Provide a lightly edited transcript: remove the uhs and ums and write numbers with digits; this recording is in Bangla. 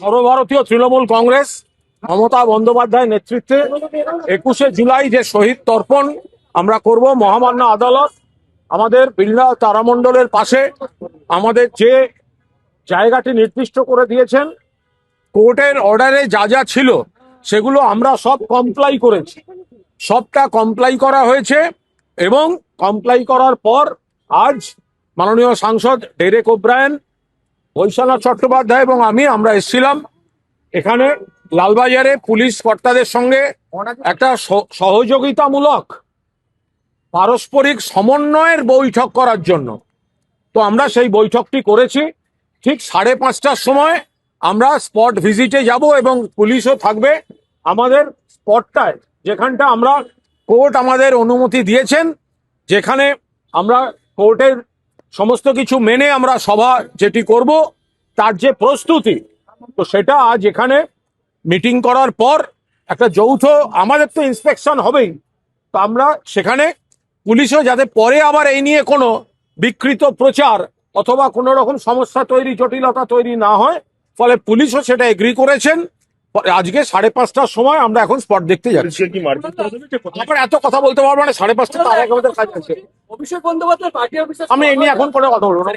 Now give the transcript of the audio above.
সর্বভারতীয় তৃণমূল কংগ্রেস মমতা বন্দ্যোপাধ্যায়ের নেতৃত্বে 21শে জুলাই যে শহীদ তর্পণ আমরা করব, মহামান্য আদালত আমাদের বিড়লা তারামণ্ডলের পাশে আমাদের যে জায়গাটি নির্দিষ্ট করে দিয়েছেন, কোর্টের অর্ডারে যা যা ছিল সেগুলো আমরা সব কমপ্লাই করেছি, সবটা কমপ্লাই করা হয়েছে। এবং কমপ্লাই করার পর আজ মাননীয় সাংসদ ডেরেক ওব্রায়েন, বৈশ্বনাথ চট্টোপাধ্যায় এবং আমরা এসেছিলাম এখানে লালবাজারে পুলিশ কর্তাদের সঙ্গে একটা সহযোগিতামূলক পারস্পরিক সমন্বয়ের বৈঠক করার জন্য। তো আমরা সেই বৈঠকটি করেছি। ঠিক 5:30টার সময় আমরা স্পট ভিজিটে যাব এবং পুলিশও থাকবে আমাদের স্পটটায়, যেখানটা আমরা কোর্ট আমাদের অনুমতি দিয়েছেন, যেখানে আমরা কোর্টের সমস্ত কিছু মেনে আমরা সভা যেটি করব তার যে প্রস্তুতি, তো সেটা আজ এখানে মিটিং করার পর একটা যৌথ আমাদের তো ইন্সপেকশন হবেই, তো আমরা সেখানে পুলিশও যাতে পরে আবার এই নিয়ে কোনো বিকৃত প্রচার অথবা কোনো রকম সমস্যা তৈরি, জটিলতা তৈরি না হয়, ফলে পুলিশও সেটা এগ্রি করেছেন। আজকে 5:30টার সময় আমরা এখন স্পট দেখতে যাচ্ছি। তারপরে এত কথা বলতে পারবো না, 5:30টার আগে আমাদের কাজ আছে। অভিষেক বন্দ্যোপাধ্যায় পার্টি অফিসে আমি এই নিয়ে এখন কোনো কথা বলবো না।